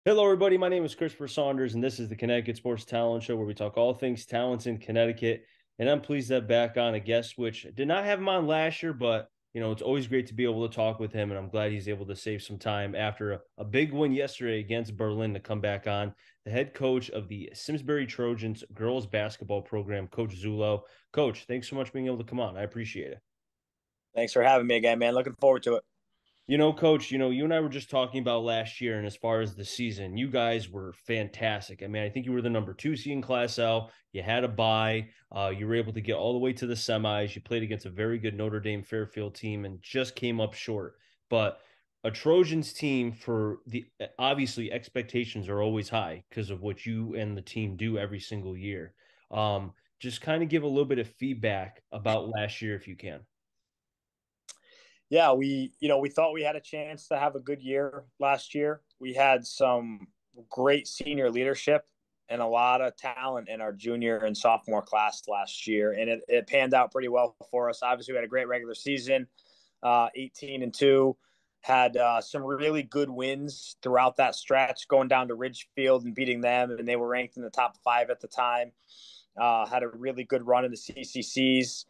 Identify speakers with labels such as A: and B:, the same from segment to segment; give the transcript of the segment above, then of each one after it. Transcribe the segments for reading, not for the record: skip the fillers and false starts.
A: Hello, everybody. My name is Christopher Saunders, and this is the Connecticut Sports Talent Show, where we talk all things talents in Connecticut. And I'm pleased to have back on a guest, which did not have him on last year, but it's always great to be able to talk with him, and I'm glad he's able to save some time after a big win yesterday against Berlin to come back on. The head coach of the Simsbury Trojans girls basketball program, Coach Zullo. Coach, thanks so much for being able to come on. I appreciate it.
B: Thanks for having me again, man. Looking forward to it.
A: Coach, you and I were just talking about last year, and as far as the season, you guys were fantastic. I mean, I think you were the number two seed in Class L. You had a bye. You were able to get all the way to the semis. You played against a very good Notre Dame Fairfield team and just came up short. But a Trojans team for the obviously expectations are always high because of what you and the team do every single year. Just kind of give a little bit of feedback about last year if you can.
B: Yeah, we thought we had a chance to have a good year last year. We had some great senior leadership and a lot of talent in our junior and sophomore class last year, and it panned out pretty well for us. Obviously, we had a great regular season, 18-2. Had some really good wins throughout that stretch, going down to Ridgefield and beating them, and they were ranked in the top 5 at the time. Had a really good run in the CCCs,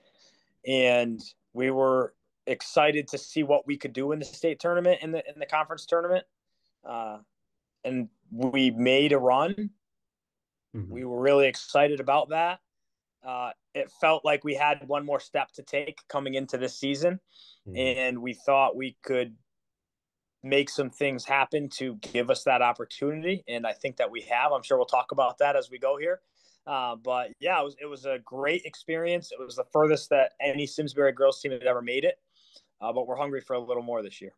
B: and we were excited to see what we could do in the state tournament in the conference tournament. Uh, and we made a run.
A: Mm-hmm.
B: We were really excited about that. It felt like we had one more step to take coming into this season,
A: Mm-hmm.
B: and we thought we could make some things happen to give us that opportunity. And I think that we have. I'm sure we'll talk about that as we go here. But yeah, it was a great experience. It was the furthest that any Simsbury girls team had ever made it. But we're hungry for a little more this year.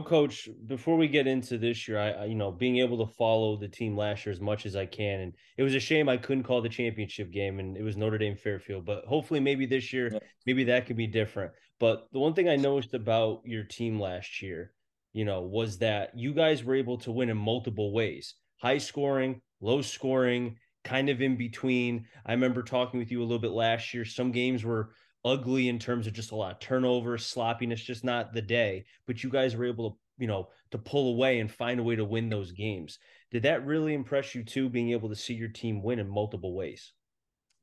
A: Coach, before we get into this year, being able to follow the team last year as much as I can, and it was a shame I couldn't call the championship game, and it was Notre Dame Fairfield. But hopefully, maybe this year,
B: Yeah.
A: maybe that could be different. But the one thing I noticed about your team last year, was that you guys were able to win in multiple ways: high scoring, low scoring, kind of in between. I remember talking with you a little bit last year. Some games were ugly in terms of just a lot of turnover, sloppiness, just not the day. But you guys were able to, to pull away and find a way to win those games. Did that really impress you too, being able to see your team win in multiple ways?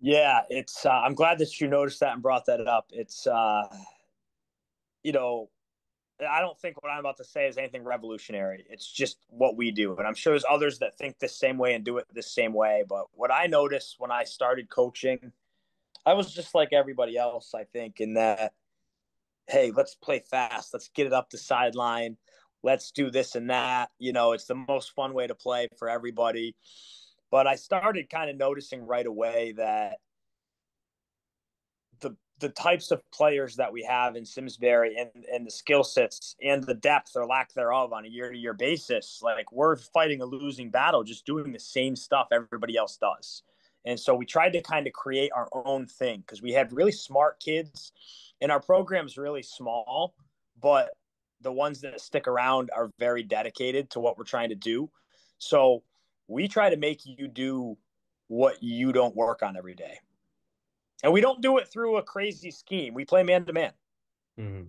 B: Yeah, it's. I'm glad that you noticed that and brought that up. It's. You know, I don't think what I'm about to say is anything revolutionary. It's just what we do, and I'm sure there's others that think the same way and do it the same way. But what I noticed when I started coaching, I was just like everybody else. I think in that, hey, let's play fast. Let's get it up the sideline. Let's do this and that. It's the most fun way to play for everybody. But I started kind of noticing right away that the types of players that we have in Simsbury and the skill sets and the depth or lack thereof on a year-to-year basis, like we're fighting a losing battle just doing the same stuff everybody else does. And so we tried to kind of create our own thing because we had really smart kids and our program's really small, but the ones that stick around are very dedicated to what we're trying to do. So we try to make you do what you don't work on every day. And we don't do it through a crazy scheme. We play man to man,
A: Mm-hmm.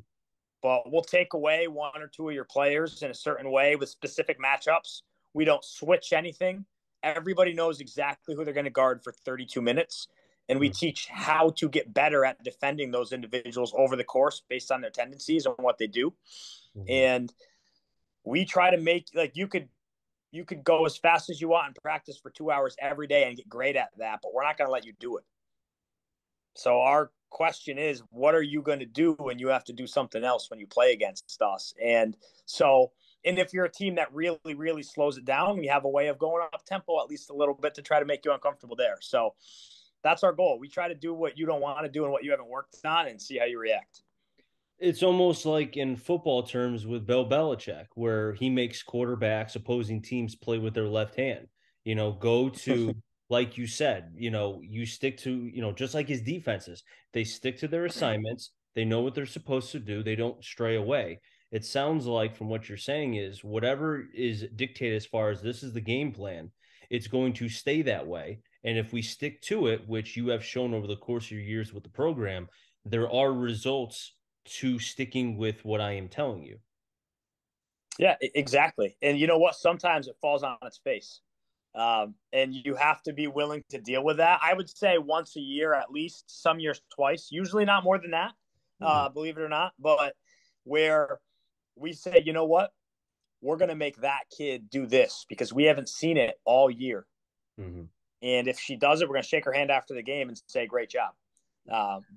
B: but we'll take away one or two of your players in a certain way with specific matchups. We don't switch anything. Everybody knows exactly who they're going to guard for 32 minutes. And we teach how to get better at defending those individuals over the course based on their tendencies and what they do.
A: Mm-hmm.
B: And we try to make like you could go as fast as you want and practice for 2 hours every day and get great at that, but we're not going to let you do it. So our question is, what are you going to do when you have to do something else when you play against us? And if you're a team that really, really slows it down, we have a way of going up tempo at least a little bit to try to make you uncomfortable there. So that's our goal. We try to do what you don't want to do and what you haven't worked on and see how you react.
A: It's almost like in football terms with Bill Belichick, where he makes quarterbacks, opposing teams play with their left hand. Go to, like you said, you stick to, just like his defenses, they stick to their assignments. They know what they're supposed to do. They don't stray away. It sounds like from what you're saying is whatever is dictated as far as this is the game plan, it's going to stay that way. And if we stick to it, which you have shown over the course of your years with the program, there are results to sticking with what I am telling you.
B: Yeah, exactly. And you know what? Sometimes it falls on its face. And you have to be willing to deal with that. I would say once a year, at least, some years twice, usually not more than that,
A: Mm-hmm.
B: believe it or not. But where we say, you know what? We're going to make that kid do this because we haven't seen it all year.
A: Mm-hmm.
B: And if she does it, we're going to shake her hand after the game and say, great job.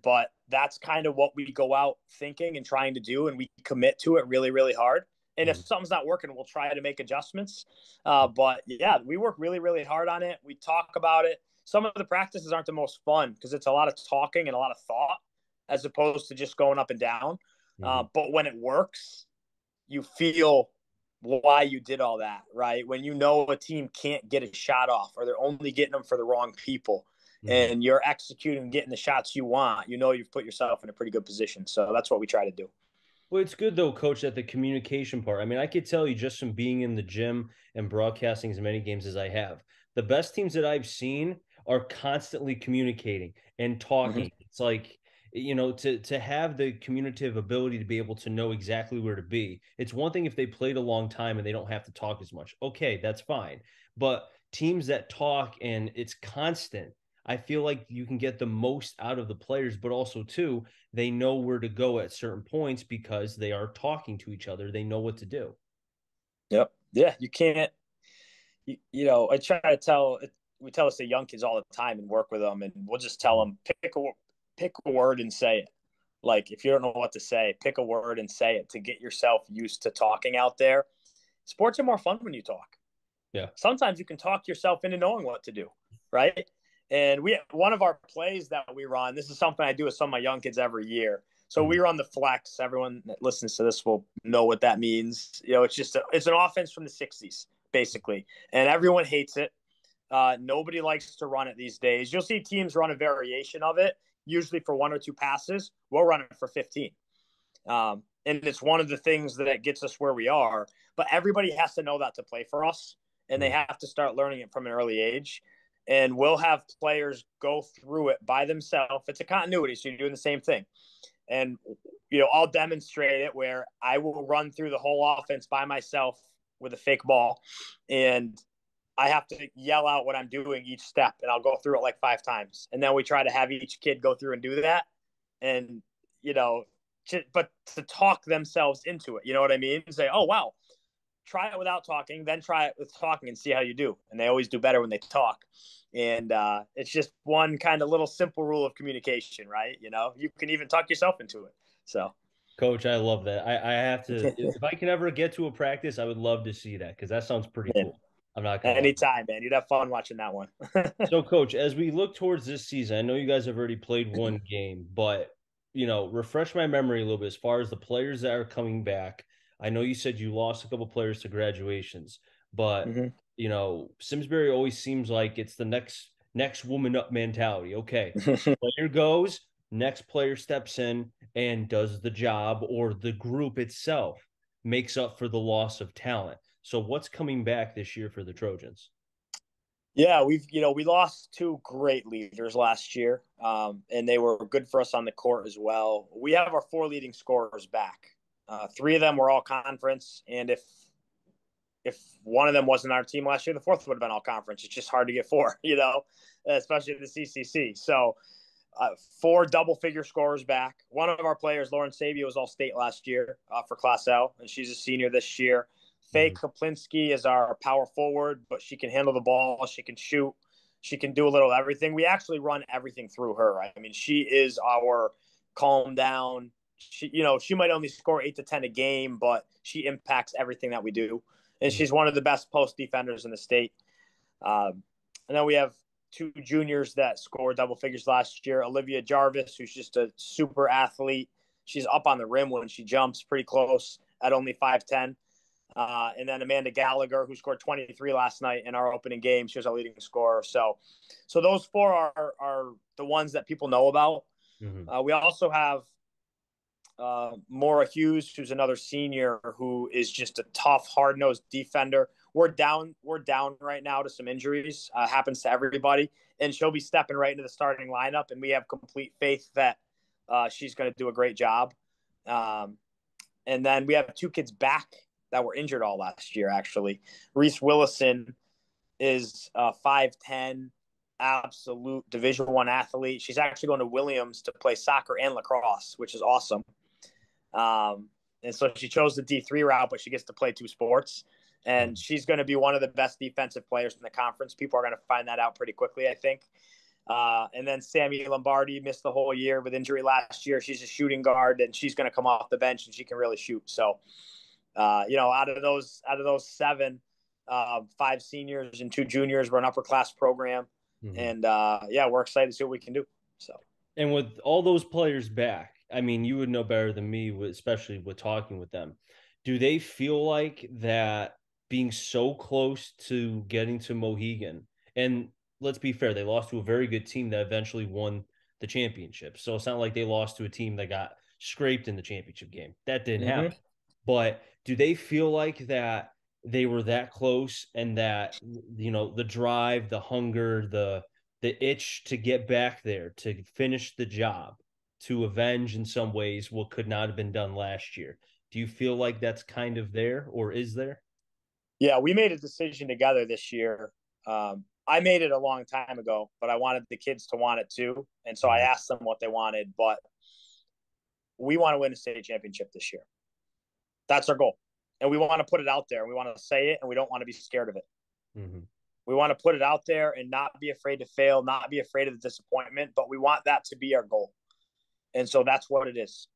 B: But that's kind of what we go out thinking and trying to do. And we commit to it really, really hard. And if
A: Mm-hmm.
B: something's not working, we'll try to make adjustments. But yeah, we work really, really hard on it. We talk about it. Some of the practices aren't the most fun because it's a lot of talking and a lot of thought as opposed to just going up and down.
A: Mm-hmm.
B: But when it works, you feel why you did all that, right? When you know a team can't get a shot off or they're only getting them for the wrong people
A: Mm-hmm.
B: and you're executing, getting the shots you want, you know you've put yourself in a pretty good position. So that's what we try to do.
A: Well, it's good though, coach, that the communication part. I mean, I could tell you just from being in the gym and broadcasting as many games as I have, the best teams that I've seen are constantly communicating and
B: Mm-hmm.
A: talking. It's like, to have the communicative ability to be able to know exactly where to be. It's one thing if they played a long time and they don't have to talk as much. Okay, that's fine. But teams that talk and it's constant, I feel like you can get the most out of the players, but also too, they know where to go at certain points because they are talking to each other. They know what to do.
B: Yep. Yeah, you can't. I try to we tell this to young kids all the time and work with them, and we'll just tell them pick a word and say it. Like if you don't know what to say, pick a word and say it to get yourself used to talking out there. Sports are more fun when you talk.
A: Yeah.
B: Sometimes you can talk yourself into knowing what to do, right? And one of our plays that we run, this is something I do with some of my young kids every year. So
A: Mm-hmm.
B: we run the flex. Everyone that listens to this will know what that means. It's an offense from the 60s, basically. And everyone hates it. Nobody likes to run it these days. You'll see teams run a variation of it, usually for one or two passes. We'll run it for 15. And it's one of the things that gets us where we are. But everybody has to know that to play for us, and they have to start learning it from an early age. And we'll have players go through it by themselves. It's a continuity, so you're doing the same thing. And I'll demonstrate it where I will run through the whole offense by myself with a fake ball, and I have to yell out what I'm doing each step, and I'll go through it like 5 times. And then we try to have each kid go through and do that. And, but to talk themselves into it, you know what I mean? Say, oh, wow, try it without talking, then try it with talking and see how you do. And they always do better when they talk. And it's just one kind of little simple rule of communication, right? You can even talk yourself into it. So,
A: Coach, I love that. I have to, if I can ever get to a practice, I would love to see that because that sounds pretty
B: man,
A: cool. I'm not going to lie.
B: anytime, man. You'd have fun watching that one.
A: So, coach, as we look towards this season, I know you guys have already played one game, but refresh my memory a little bit as far as the players that are coming back. I know you said you lost a couple players to graduations, but
B: Mm-hmm.
A: Simsbury always seems like it's the next woman up mentality. Okay, player goes, next player steps in and does the job, or the group itself makes up for the loss of talent. So, what's coming back this year for the Trojans?
B: Yeah, we lost two great leaders last year, and they were good for us on the court as well. We have our 4 leading scorers back. 3 of them were all conference, and if one of them wasn't our team last year, the fourth would have been all conference. It's just hard to get 4, especially the CCC. So 4 double-figure scorers back. One of our players, Lauren Sabia, was all state last year for Class L, and she's a senior this year. Faye
A: Mhm.
B: Kaplinski is our power forward, but she can handle the ball. She can shoot. She can do a little of everything. We actually run everything through her. I mean, she is our calm down. She might only score 8 to 10 a game, but she impacts everything that we do. And
A: Mhm.
B: she's one of the best post defenders in the state. And then we have 2 juniors that scored double figures last year. Olivia Jarvis, who's just a super athlete. She's up on the rim when she jumps, pretty close at only 5'10". And then Amanda Gallagher, who scored 23 last night in our opening game. She was our leading scorer. So those 4 are the ones that people know about.
A: Mhm.
B: We also have Maura Hughes, who's another senior who is just a tough, hard-nosed defender. We're down right now to some injuries. Happens to everybody, and she'll be stepping right into the starting lineup. And we have complete faith that she's going to do a great job. And then we have 2 kids back that were injured all last year, actually. Reese Willison is 5'10", absolute Division I athlete. She's actually going to Williams to play soccer and lacrosse, which is awesome. And so she chose the D3 route, but she gets to play two sports. And she's going to be one of the best defensive players in the conference. People are going to find that out pretty quickly, I think. And then Sammy Lombardi missed the whole year with injury last year. She's a shooting guard, and she's going to come off the bench, and she can really shoot. So, out of those 7, 5 seniors and 2 juniors, we're an upper class program. Mm-hmm. And we're excited to see what we can do. So,
A: and with all those players back, I mean, you would know better than me, especially with talking with them. Do they feel like that being so close to getting to Mohegan, and let's be fair, they lost to a very good team that eventually won the championship. So it's not like they lost to a team that got scraped in the championship game. That didn't happen. But do they feel like that they were that close, and that, the drive, the hunger, the itch to get back there, to finish the job, to avenge in some ways what could not have been done last year? Do you feel like that's kind of there, or is there?
B: Yeah, we made a decision together this year. I made it a long time ago, but I wanted the kids to want it too. And so I asked them what they wanted, but we want to win a state championship this year. That's our goal. And we want to put it out there. We want to say it, and we don't want to be scared of it. Mm-hmm. We want to put it out there and not be afraid to fail, not be afraid of the disappointment, but we want that to be our goal. And so that's what it is.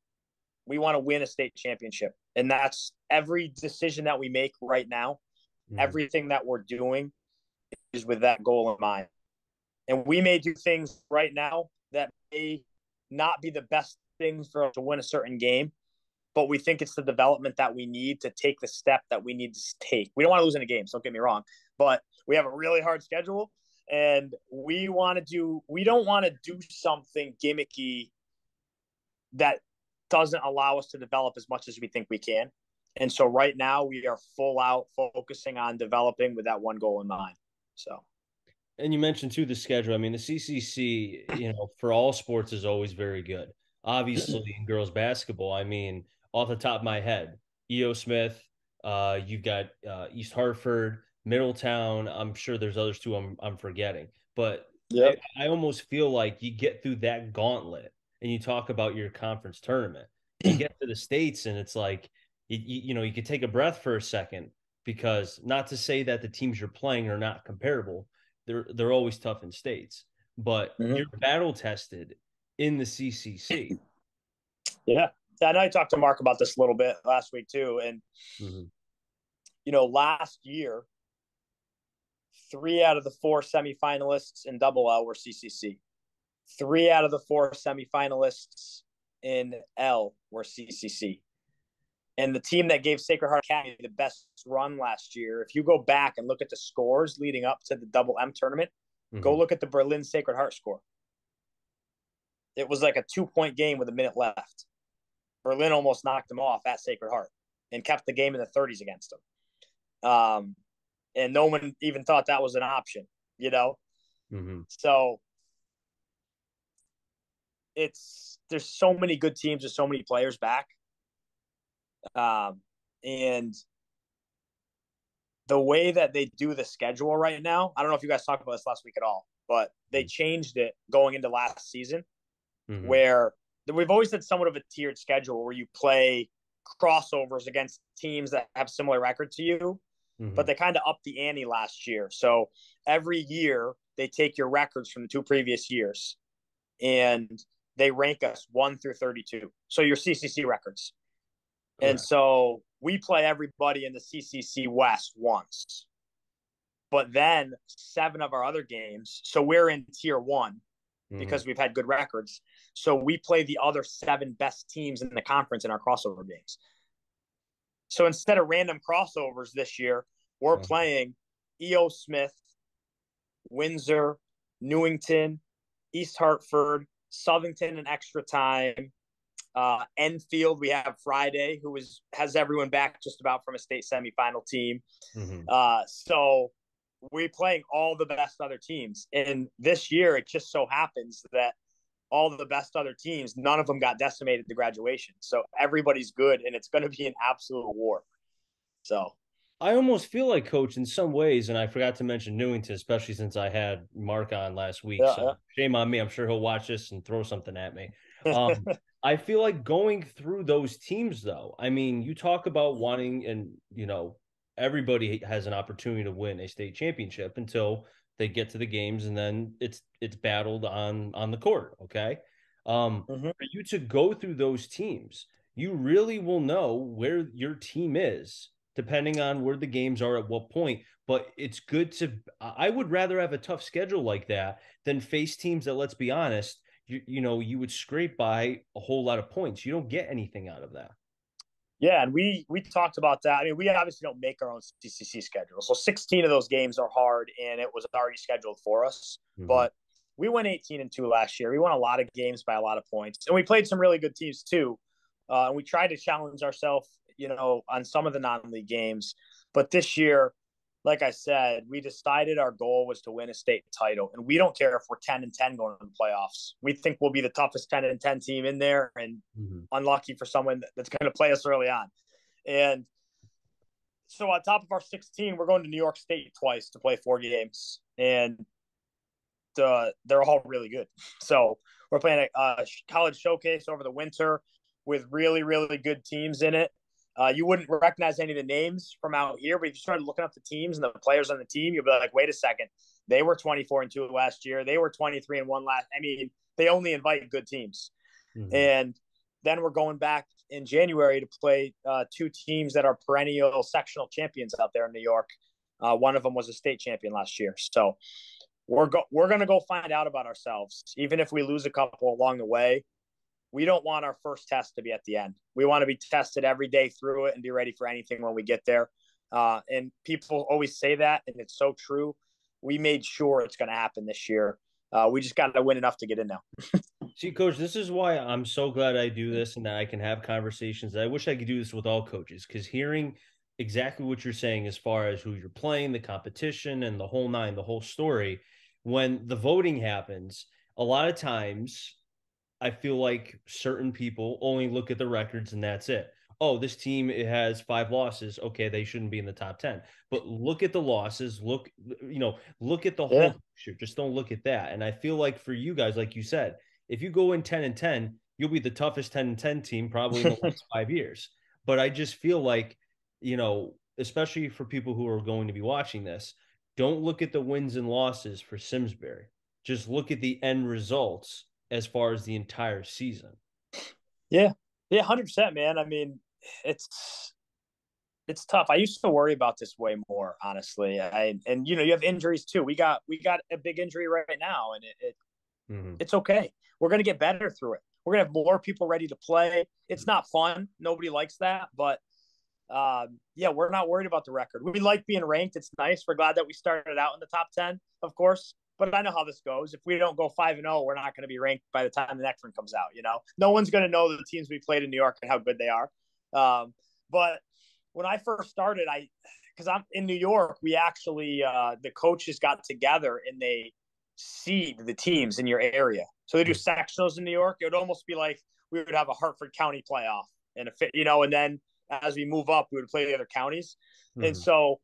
B: We want to win a state championship. And that's every decision that we make right now. Mm-hmm. Everything that we're doing is with that goal in mind. And we may do things right now that may not be the best things for us to win a certain game, but we think it's the development that we need to take the step that we need to take. We don't want to lose any games, don't get me wrong, but we have a really hard schedule, and we don't want to do something gimmicky that doesn't allow us to develop as much as we think we can. And so right now we are full out focusing on developing with that one goal in mind. So,
A: and you mentioned too the schedule. I mean, the CCC, for all sports is always very good. Obviously, in girls basketball, I mean, off the top of my head, E.O. Smith, you've got East Hartford, Middletown. I'm sure there's others too I'm forgetting. But yep. I almost feel like you get through that gauntlet and you talk about your conference tournament. You get to the states and it's like, you could take a breath for a second, because not to say that the teams you're playing are not comparable. They're always tough in states, but you're battle tested in the CCC.
B: Yeah. I know I talked to Mark about this a little bit last week too. And, last year, 3 out of the 4 semifinalists in Double L were CCC. 3 out of the 4 semifinalists in L were CCC. And the team that gave Sacred Heart Academy the best run last year, if you go back and look at the scores leading up to the Double M tournament, go look at the Berlin Sacred Heart score. It was like a 2-point game with a minute left. Berlin almost knocked them off at Sacred Heart and kept the game in the 30s against them. And no one even thought that was an option, So there's so many good teams, there's so many players back. And the way that they do the schedule right now, I don't know if you guys talked about this last week at all, but they changed it going into last season, where we've always had somewhat of a tiered schedule where you play crossovers against teams that have similar record to you, but they kind of upped the ante last year. So every year they take your records from the 2 previous years and they rank us 1 through 32. So your CCC records. Correct. And so we play everybody in the CCC West once, but then 7 of our other games. So we're in tier 1 because we've had good records. So we play the other 7 best teams in the conference in our crossover games. So instead of random crossovers this year, we're playing E.O. Smith, Windsor, Newington, East Hartford, Southington in extra time, Enfield. We have Friday, who has everyone back just about from a state semifinal team. So we're playing all the best other teams. And this year, it just so happens that all the best other teams, none of them got decimated to graduation. So everybody's good, and it's going to be an absolute war. So
A: I almost feel like, Coach, in some ways, and I forgot to mention Newington, especially since I had Mark on last week. So
B: yeah,
A: shame on me. I'm sure he'll watch this and throw something at me.
B: yeah.
A: I feel like going through those teams, though. I mean, you talk about wanting, and everybody has an opportunity to win a state championship until they get to the games, and then it's battled on the court. Okay,
B: Mm-hmm.
A: for you to go through those teams, you really will know where your team is depending on where the games are at what point. But it's good to, I would rather have a tough schedule like that than face teams that, let's be honest, you would scrape by a whole lot of points. You don't get anything out of that.
B: Yeah, and we talked about that. I mean, we obviously don't make our own CCC schedule, so 16 of those games are hard, and it was already scheduled for us.
A: Mm-hmm.
B: But we went 18-2 last year. We won a lot of games by a lot of points, and we played some really good teams too. And we tried to challenge ourselves, on some of the non-league games. But this year, like I said, we decided our goal was to win a state title, and we don't care if we're 10-10 going to the playoffs. We think we'll be the toughest 10-10 team in there, and
A: Mm-hmm.
B: unlucky for someone that's going to play us early on. And so on top of our 16, we're going to New York State twice to play 4 games, and they're all really good. So we're playing a college showcase over the winter with really, really good teams in it. You wouldn't recognize any of the names from out here, but if you started looking up the teams and the players on the team, you'll be like, wait a second, they were 24-2 last year. They were 23-1 last. I mean, they only invite good teams.
A: Mm-hmm.
B: And then we're going back in January to play 2 teams that are perennial sectional champions out there in New York. One of them was a state champion last year. So we're going to go find out about ourselves. Even if we lose a couple along the way, we don't want our first test to be at the end. We want to be tested every day through it and be ready for anything when we get there. And people always say that, and it's so true. We made sure it's going to happen this year. We just got to win enough to get in now.
A: See, Coach, this is why I'm so glad I do this and that I can have conversations. I wish I could do this with all coaches, because hearing exactly what you're saying as far as who you're playing, the competition, and the whole nine, the whole story, when the voting happens, a lot of times I feel like certain people only look at the records and that's it. Oh, this team, it has 5 losses. Okay, they shouldn't be in the top 10. But look at the losses. Look at the whole
B: Yeah.
A: picture. Just don't look at that. And I feel like for you guys, like you said, if you go in 10-10, you'll be the toughest 10-10 team probably in the last 5 years. But I just feel like, especially for people who are going to be watching this, don't look at the wins and losses for Simsbury. Just look at the end results as far as the entire season.
B: Yeah. Yeah, 100%, man. I mean, it's tough. I used to worry about this way more, honestly. You have injuries too. We got a big injury right now, and
A: Mm-hmm.
B: it's okay. We're gonna get better through it. We're gonna have more people ready to play. It's not fun. Nobody likes that, but yeah, we're not worried about the record. We like being ranked. It's nice. We're glad that we started out in the top 10, of course. But I know how this goes. If we don't go 5-0, we're not going to be ranked by the time the next one comes out. No one's going to know the teams we played in New York and how good they are. But when I first started, because I'm in New York, we actually the coaches got together and they seed the teams in your area. So they do sectionals in New York. It would almost be like we would have a Hartford County playoff and and then as we move up, we would play the other counties.
A: Mm-hmm.
B: And so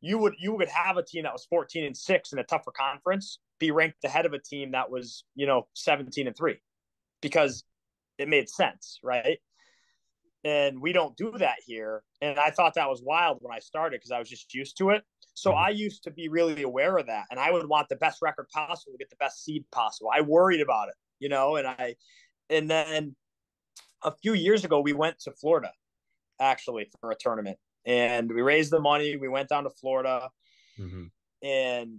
B: you would have a team that was 14-6 in a tougher conference be ranked ahead of a team that was 17-3 because it made sense, right? And we don't do that here. And I thought that was wild when I started because I was just used to it. So
A: Mm-hmm.
B: I used to be really aware of that, and I would want the best record possible to get the best seed possible. I worried about it, and then a few years ago we went to Florida actually for a tournament, and we raised the money. We went down to Florida
A: Mm-hmm.
B: and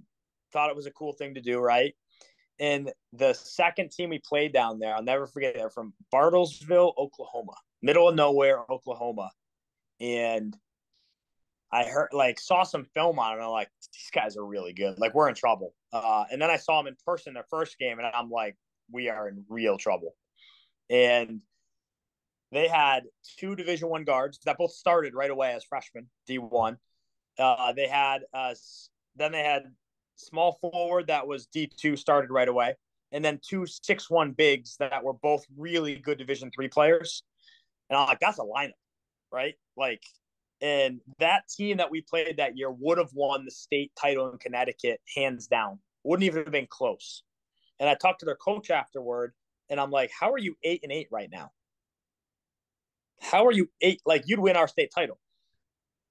B: thought it was a cool thing to do, right? And the second team we played down there, I'll never forget, they're from Bartlesville, Oklahoma, middle of nowhere, Oklahoma. And I saw some film on it, and I'm like, these guys are really good. Like, we're in trouble. And then I saw them in person their first game, and I'm like, we are in real trouble. And they had 2 Division I guards that both started right away as freshmen, D1. They had small forward that was D2 started right away, and then 2 6'1" bigs that were both really good Division III players. And I'm like, that's a lineup, right? Like, And that team that we played that year would have won the state title in Connecticut hands down. Wouldn't even have been close. And I talked to their coach afterward, and I'm like, "How are you 8-8 right now? How are you eight? Like you'd win our state title."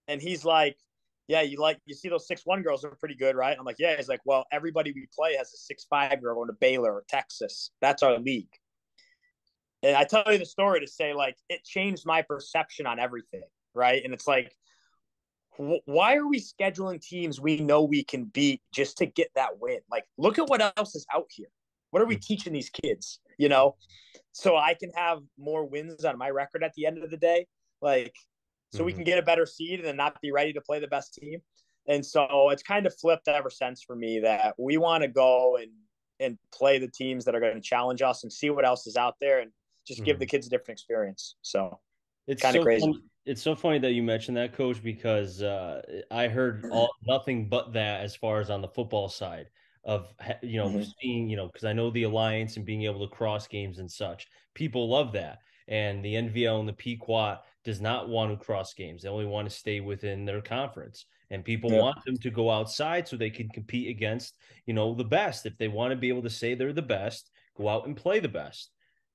B: And he's like, "Yeah, you see those 6'1" girls are pretty good, right?" I'm like, "Yeah." He's like, "Well, everybody we play has a 6'5" girl going to Baylor or Texas. That's our league." And I tell you the story to say like it changed my perception on everything, right? And it's like, why are we scheduling teams we know we can beat just to get that win? Like, look at what else is out here. What are we teaching these kids? You know, so I can have more wins on my record at the end of the day, like, so we can get a better seed and then not be ready to play the best team. And so it's kind of flipped ever since for me that we want to go and play the teams that are going to challenge us and see what else is out there and just give the kids a different experience. So
A: It's
B: kind of
A: so
B: crazy.
A: funny. It's so funny that you mentioned that, Coach, because I heard all nothing but that as far as on the football side of seeing because I know the alliance and being able to cross games and such. People love that, and the NVL and the Pequot does not want to cross games. They only want to stay within their conference, and people
B: Yep.
A: want them to go outside so they can compete against the best. If they want to be able to say they're the best, go out and play the best.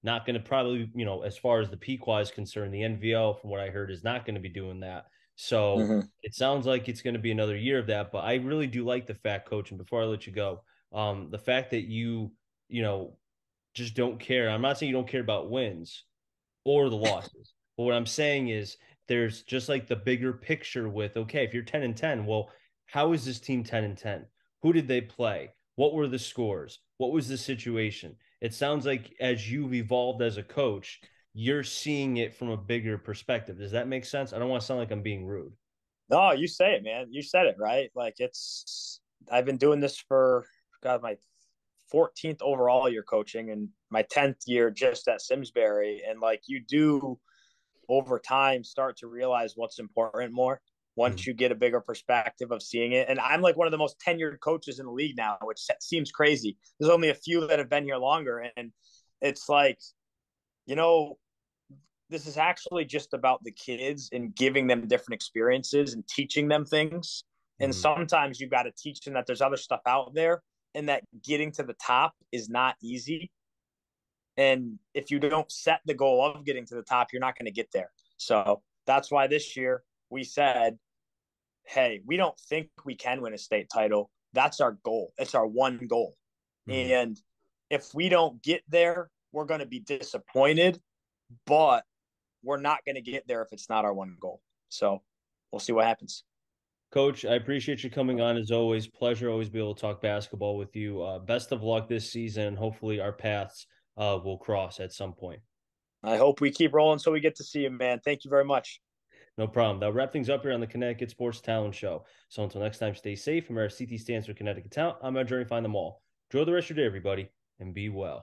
A: Not going to probably, as far as the Pequot is concerned, the NVL, from what I heard, is not going to be doing that. So it sounds like it's going to be another year of that. But I really do like the fact, Coach, and before I let you go, the fact that you just don't care. I'm not saying you don't care about wins or the losses, but what I'm saying is there's just like the bigger picture with, okay, if you're 10-10, well, how is this team 10-10? Who did they play? What were the scores? What was the situation? It sounds like as you've evolved as a coach, you're seeing it from a bigger perspective. Does that make sense? I don't want to sound like I'm being rude.
B: No, you say it, man. You said it, right? Like I've been doing this for, God, my 14th overall year coaching and my 10th year just at Simsbury. And like you do over time start to realize what's important more once you get a bigger perspective of seeing it. And I'm like one of the most tenured coaches in the league now, which seems crazy. There's only a few that have been here longer. And it's like, you know, this is actually just about the kids and giving them different experiences and teaching them things. And sometimes you got to teach them that there's other stuff out there and that getting to the top is not easy. And if you don't set the goal of getting to the top, you're not going to get there. So that's why this year we said, hey, we don't think we can win a state title. That's our goal. It's our one goal. And if we don't get there, we're going to be disappointed, but we're not going to get there if it's not our one goal. So we'll see what happens.
A: Coach, I appreciate you coming on as always. Pleasure always be able to talk basketball with you. Best of luck this season. Hopefully our paths will cross at some point.
B: I hope we keep rolling so we get to see you, man. Thank you very much.
A: No problem. That'll wrap things up here on the Connecticut Sports Talent Show. So until next time, stay safe. Remember, CT stands for Connecticut Talent. I'm on a journey to find them all. Enjoy the rest of your day, everybody, and be well.